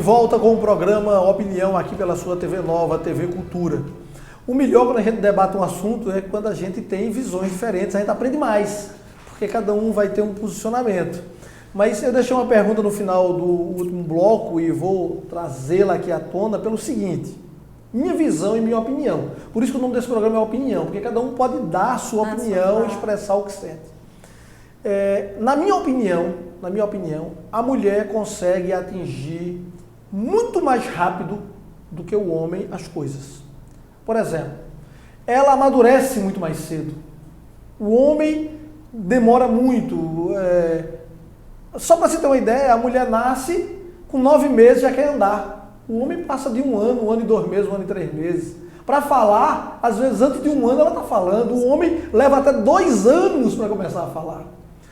De volta com o programa Opinião aqui pela sua TV Nova, TV Cultura. O melhor quando a gente debate um assunto é quando a gente tem visões diferentes, a gente aprende mais, porque cada um vai ter um posicionamento. Mas eu deixei uma pergunta no final do último bloco e vou trazê-la aqui à tona pelo seguinte: minha visão e minha opinião. Por isso que o nome desse programa é Opinião, porque cada um pode dar a sua opinião e expressar o que sente. Na minha opinião, a mulher consegue atingir muito mais rápido do que o homem as coisas. Por exemplo, ela amadurece muito mais cedo. O homem demora muito. Só para você ter uma ideia, a mulher nasce com 9 meses já quer andar. O homem passa de 1 ano e 2 meses, 1 ano e 3 meses. Para falar, às vezes antes de 1 ano ela está falando. O homem leva até 2 anos para começar a falar.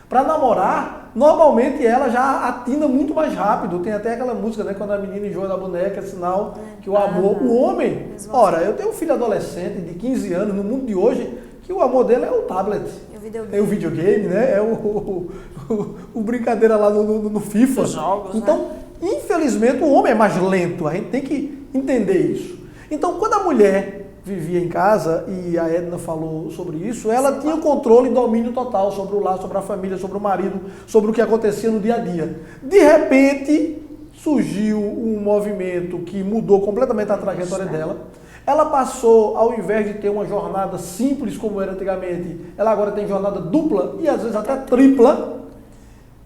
Para namorar, normalmente ela já atina muito mais rápido. Tem até aquela música, né? Quando a menina enjoa da boneca, é sinal que o amor... O homem... Ora, eu tenho um filho adolescente de 15 anos, no mundo de hoje, que o amor dele é o tablet. É o videogame, né? É o brincadeira lá no FIFA. Os jogos, então, infelizmente, o homem é mais lento. A gente tem que entender isso. Então, quando a mulher vivia em casa, e a Edna falou sobre isso, ela tinha controle e domínio total sobre o lar, sobre a família, sobre o marido, sobre o que acontecia no dia a dia. De repente, surgiu um movimento que mudou completamente a trajetória dela. Ela passou, ao invés de ter uma jornada simples como era antigamente, ela agora tem jornada dupla e às vezes até tripla.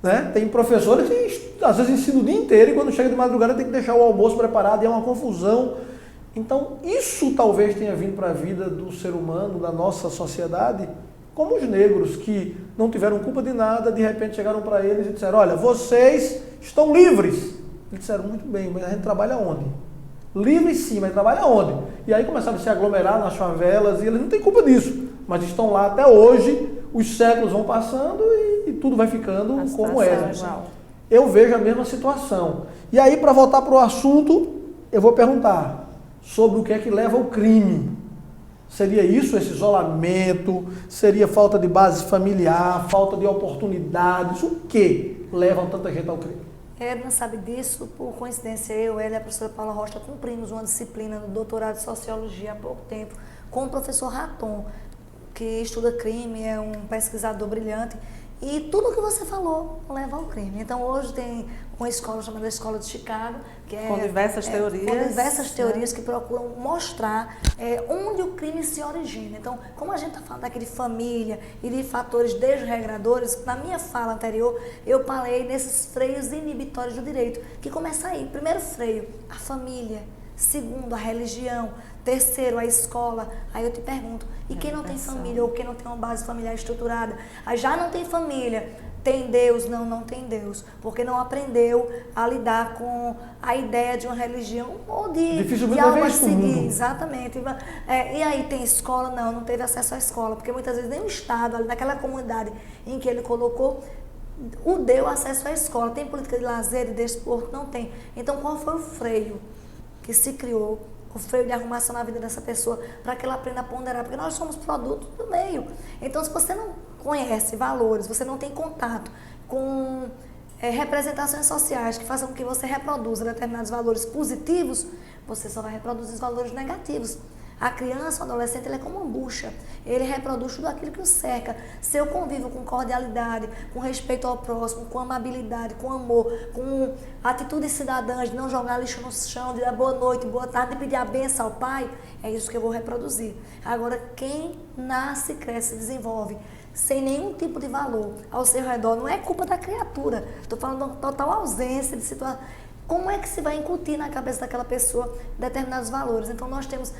Né? Tem professores que às vezes ensinam o dia inteiro e quando chega de madrugada tem que deixar o almoço preparado e é uma confusão. Então, isso talvez tenha vindo para a vida do ser humano, da nossa sociedade, como os negros, que não tiveram culpa de nada, de repente chegaram para eles e disseram: olha, vocês estão livres. Eles disseram: muito bem, mas a gente trabalha onde? Livres sim, mas trabalha onde? E aí começaram a se aglomerar nas favelas e eles não têm culpa disso, mas estão lá até hoje, os séculos vão passando e tudo vai ficando como era. Eu vejo a mesma situação. E aí, para voltar para o assunto, eu vou perguntar sobre o que é que leva ao crime. Seria isso, esse isolamento? Seria falta de base familiar, falta de oportunidades? O que leva tanta gente ao crime? Edna sabe disso, por coincidência, ela e a professora Paula Rocha cumprimos uma disciplina no doutorado de Sociologia há pouco tempo com o professor Raton, que estuda crime, é um pesquisador brilhante. E tudo que você falou leva ao crime. Então, hoje tem uma escola chamada Escola de Chicago, que é... Com diversas teorias. Com diversas teorias que procuram mostrar onde o crime se origina. Então, como a gente está falando aqui de família e de fatores desregradores, na minha fala anterior, eu falei nesses freios inibitórios do direito, que começa aí. Primeiro freio, a família. Segundo, a religião. Terceiro, a escola. Aí eu te pergunto, e quem não tem família ou quem não tem uma base familiar estruturada? Aí já não tem família, tem Deus? Não, não tem Deus, porque não aprendeu a lidar com a ideia de uma religião ou de algo a seguir. Exatamente. E aí tem escola? Não, não teve acesso à escola, porque muitas vezes nem o Estado, ali naquela comunidade em que ele colocou, o deu acesso à escola. Tem política de lazer e desporto? Não tem. Então qual foi o freio que se criou? O freio de arrumação na vida dessa pessoa, para que ela aprenda a ponderar, porque nós somos produtos do meio. Então, se você não conhece valores, você não tem contato com representações sociais que façam com que você reproduza determinados valores positivos, você só vai reproduzir os valores negativos. A criança, o adolescente, ele é como uma bucha. Ele reproduz tudo aquilo que o cerca. Se eu convivo com cordialidade, com respeito ao próximo, com amabilidade, com amor, com atitudes cidadãs, de não jogar lixo no chão, de dar boa noite, boa tarde, de pedir a benção ao pai, é isso que eu vou reproduzir. Agora, quem nasce, cresce, desenvolve sem nenhum tipo de valor ao seu redor, não é culpa da criatura. Estou falando de total ausência de situação. Como é que se vai incutir na cabeça daquela pessoa determinados valores? Então, nós temos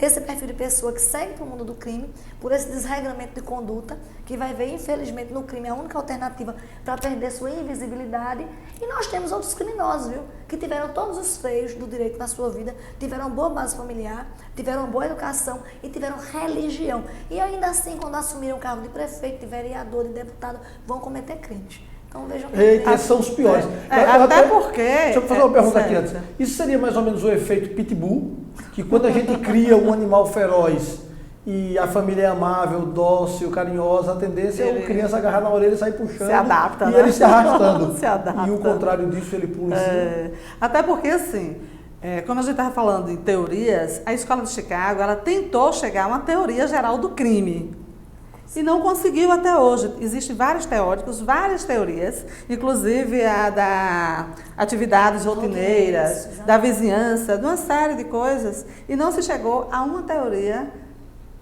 esse perfil de pessoa que segue para o mundo do crime, por esse desregramento de conduta, que vai ver, infelizmente, no crime a única alternativa para perder sua invisibilidade. E nós temos outros criminosos, viu? Que tiveram todos os freios do direito na sua vida, tiveram boa base familiar, tiveram boa educação e tiveram religião. E ainda assim, quando assumiram o cargo de prefeito, de vereador, de deputado, vão cometer crimes. Então, vejam que são os piores. Até porque... Deixa eu fazer uma pergunta aqui antes. Isso seria mais ou menos o efeito pitbull, que quando a gente cria um animal feroz e a família é amável, dócil, carinhosa, a tendência é a criança agarrar na orelha e sair puxando. Se adapta, e né? ele se arrastando. Se adapta. E o contrário disso, ele pula em cima. Até porque, assim, como a gente estava falando em teorias, a Escola de Chicago, ela tentou chegar a uma teoria geral do crime. E não conseguiu até hoje. Existem vários teóricos, várias teorias, inclusive a da atividades rotineiras, da vizinhança, de uma série de coisas, e não se chegou a uma teoria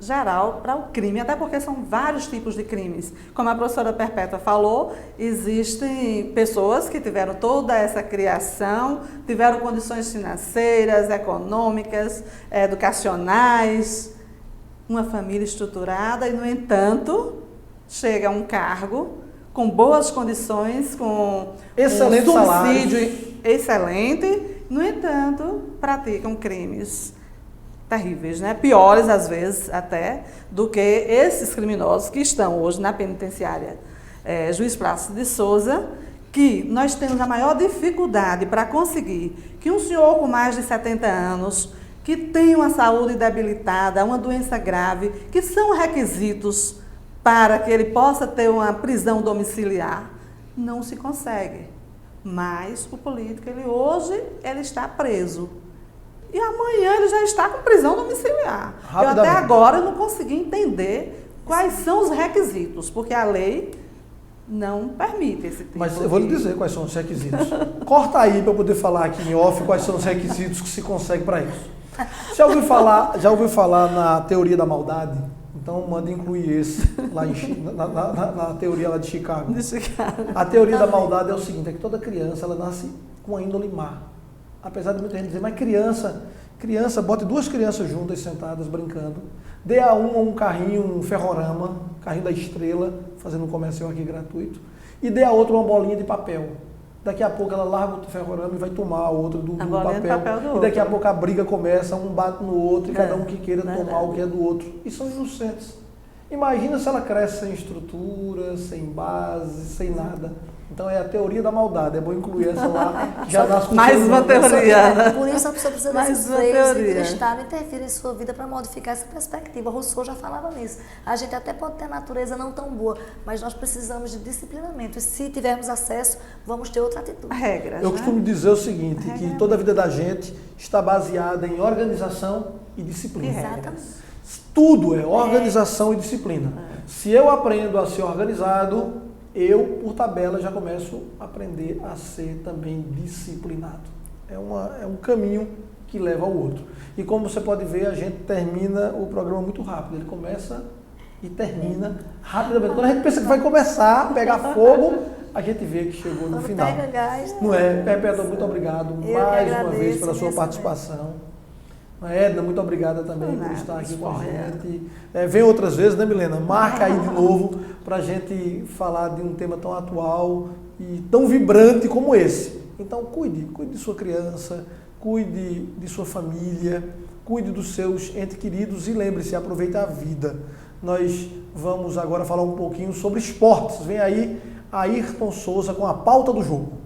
geral para o crime, até porque são vários tipos de crimes. Como a professora Perpétua falou, existem pessoas que tiveram toda essa criação, tiveram condições financeiras, econômicas, educacionais, uma família estruturada e, no entanto, chega a um cargo com boas condições, com excelente um salário subsídio excelente, no entanto, praticam crimes terríveis, né? Piores, às vezes, até, do que esses criminosos que estão hoje na penitenciária Juiz Plácido de Souza, que nós temos a maior dificuldade para conseguir que um senhor com mais de 70 anos, que tem uma saúde debilitada, uma doença grave, que são requisitos para que ele possa ter uma prisão domiciliar, não se consegue. Mas o político, hoje, ele está preso. E amanhã ele já está com prisão domiciliar. Eu até agora não consegui entender quais são os requisitos, porque a lei não permite esse tipo. Mas eu vou lhe dizer quais são os requisitos. Corta aí para eu poder falar aqui em off quais são os requisitos que se consegue para isso. Já ouviu falar na teoria da maldade? Então manda incluir esse lá na teoria lá de Chicago. A teoria da maldade é o seguinte, é que toda criança ela nasce com a índole má. Apesar de muita gente dizer, mas criança, bote duas crianças juntas, sentadas, brincando, dê a um carrinho, um ferrorama, carrinho da Estrela, fazendo um comercial aqui gratuito, e dê a outra uma bolinha de papel. Daqui a pouco ela larga o ferrorama e vai tomar o outro do papel. E daqui a pouco a briga começa, um bate no outro, e cada um que queira tomar o que é do outro. E são inocentes. Imagina se ela cresce sem estrutura, sem base, sem nada. Então é a teoria da maldade, é bom incluir essa lá, que já nasce com mais uma teoria. Por isso a pessoa precisa desses freios de cristal interferir em sua vida para modificar essa perspectiva. Rousseau já falava nisso. A gente até pode ter a natureza não tão boa, mas nós precisamos de disciplinamento. E se tivermos acesso, vamos ter outra atitude. Regras, eu costumo dizer o seguinte, que toda a vida da gente está baseada em organização e disciplina. Exatamente. Tudo é organização e disciplina. Se eu aprendo a ser organizado, eu, por tabela, já começo a aprender a ser também disciplinado. É um caminho que leva ao outro. E como você pode ver, a gente termina o programa muito rápido. Ele começa e termina rapidamente. Quando a gente pensa que vai começar a pegar fogo, a gente vê que chegou no final. Pega gás. Não é? Perpétua, muito obrigado mais uma vez pela sua participação. Edna, muito obrigada também por estar aqui com a gente. Vem outras vezes, né, Milena? Marca aí de novo para a gente falar de um tema tão atual e tão vibrante como esse. Então, cuide de sua criança, cuide de sua família, cuide dos seus entes queridos e lembre-se, aproveite a vida. Nós vamos agora falar um pouquinho sobre esportes. Vem aí Ayrton Souza com a pauta do jogo.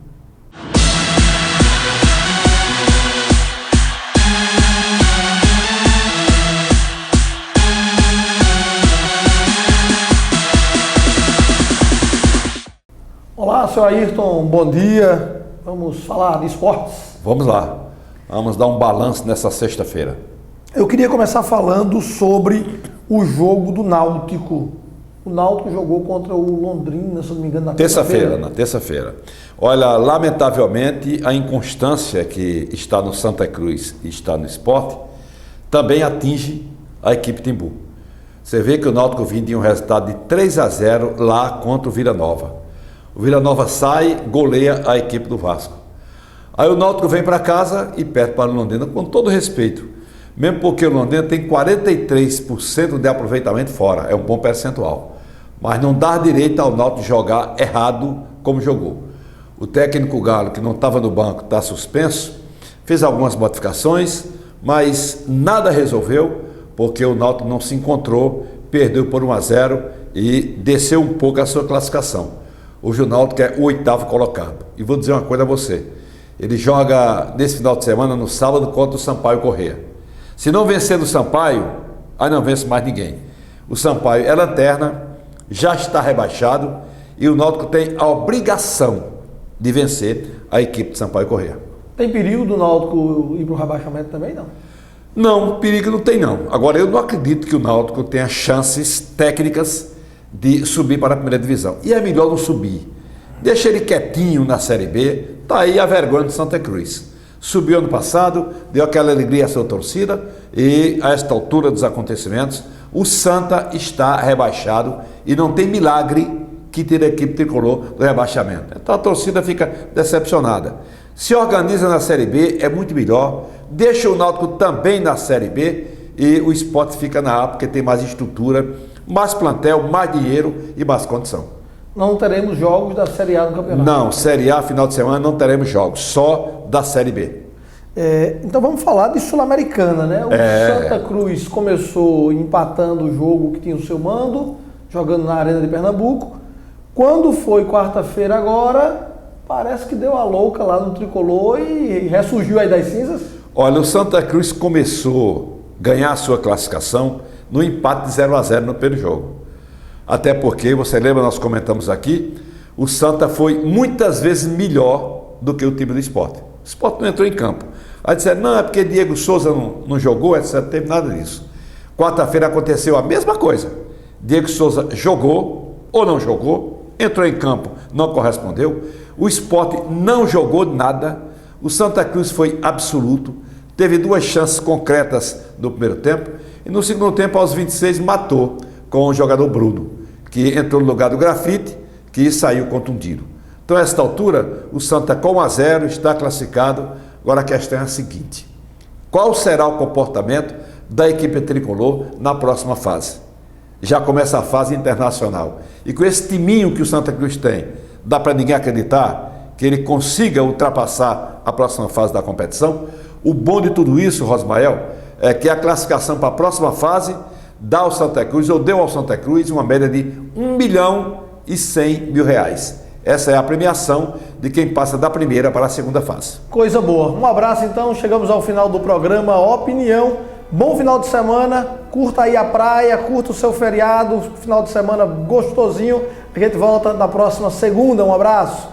Olá, senhor Ayrton, bom dia. Vamos falar de esportes? Vamos lá. Vamos dar um balanço nessa sexta-feira. Eu queria começar falando sobre o jogo do Náutico. O Náutico jogou contra o Londrina, se não me engano, na terça-feira. Na terça-feira. Olha, lamentavelmente, a inconstância que está no Santa Cruz e está no Sport também atinge a equipe Timbu. Você vê que o Náutico vinha de um resultado de 3-0 lá contra o Vila Nova. O Vila Nova sai, goleia a equipe do Vasco. Aí o Náutico vem para casa e perde para o Londrina, com todo respeito. Mesmo porque o Londrina tem 43% de aproveitamento fora, é um bom percentual. Mas não dá direito ao Náutico jogar errado como jogou. O técnico Galo, que não estava no banco, está suspenso, fez algumas modificações, mas nada resolveu, porque o Náutico não se encontrou, perdeu por 1-0 e desceu um pouco a sua classificação. Hoje o Náutico é o 8º colocado. E vou dizer uma coisa a você. Ele joga nesse final de semana, no sábado, contra o Sampaio Corrêa. Se não vencer do Sampaio, aí não vence mais ninguém. O Sampaio é lanterna, já está rebaixado e o Náutico tem a obrigação de vencer a equipe de Sampaio Corrêa. Tem perigo do Náutico ir para o rebaixamento também, não? Não, perigo não tem não. Agora, eu não acredito que o Náutico tenha chances técnicas de subir para a primeira divisão. E é melhor não subir. Deixa ele quietinho na Série B, tá aí a vergonha de Santa Cruz. Subiu ano passado, deu aquela alegria à sua torcida e a esta altura dos acontecimentos, o Santa está rebaixado e não tem milagre que tire a equipe tricolor do rebaixamento. Então a torcida fica decepcionada. Se organiza na Série B, é muito melhor. Deixa o Náutico também na Série B e o Sport fica na A porque tem mais estrutura, mais plantel, mais dinheiro e mais condição. Não teremos jogos da Série A do campeonato? Não, Série A, final de semana, não teremos jogos, só da Série B. Então vamos falar de Sul-Americana, né? O Santa Cruz começou empatando o jogo que tinha o seu mando, jogando na Arena de Pernambuco. Quando foi quarta-feira agora, parece que deu a louca lá no Tricolor e ressurgiu aí das cinzas. Olha, o Santa Cruz começou a ganhar a sua classificação no empate de 0-0 no primeiro jogo. Até porque, você lembra, nós comentamos aqui, o Santa foi muitas vezes melhor do que o time do Sport. O Sport não entrou em campo. Aí disseram, não, é porque Diego Souza não jogou, etc. Não teve nada disso. Quarta-feira aconteceu a mesma coisa. Diego Souza jogou ou não jogou, entrou em campo, não correspondeu. O Sport não jogou nada. O Santa Cruz foi absoluto. Teve 2 chances concretas no primeiro tempo. E no segundo tempo, aos 26, matou com o jogador Bruno, que entrou no lugar do Grafite, que saiu contundido. Então, a esta altura, o Santa com 1-0 está classificado. Agora a questão é a seguinte: qual será o comportamento da equipe tricolor na próxima fase? Já começa a fase internacional. E com esse timinho que o Santa Cruz tem, dá para ninguém acreditar que ele consiga ultrapassar a próxima fase da competição? O bom de tudo isso, Rosmael, é que a classificação para a próxima fase dá ao Santa Cruz, ou deu ao Santa Cruz, uma média de R$1.100.000. Essa é a premiação de quem passa da primeira para a segunda fase. Coisa boa. Um abraço então, chegamos ao final do programa Opinião. Bom final de semana, curta aí a praia, curta o seu feriado, final de semana gostosinho. A gente volta na próxima segunda. Um abraço.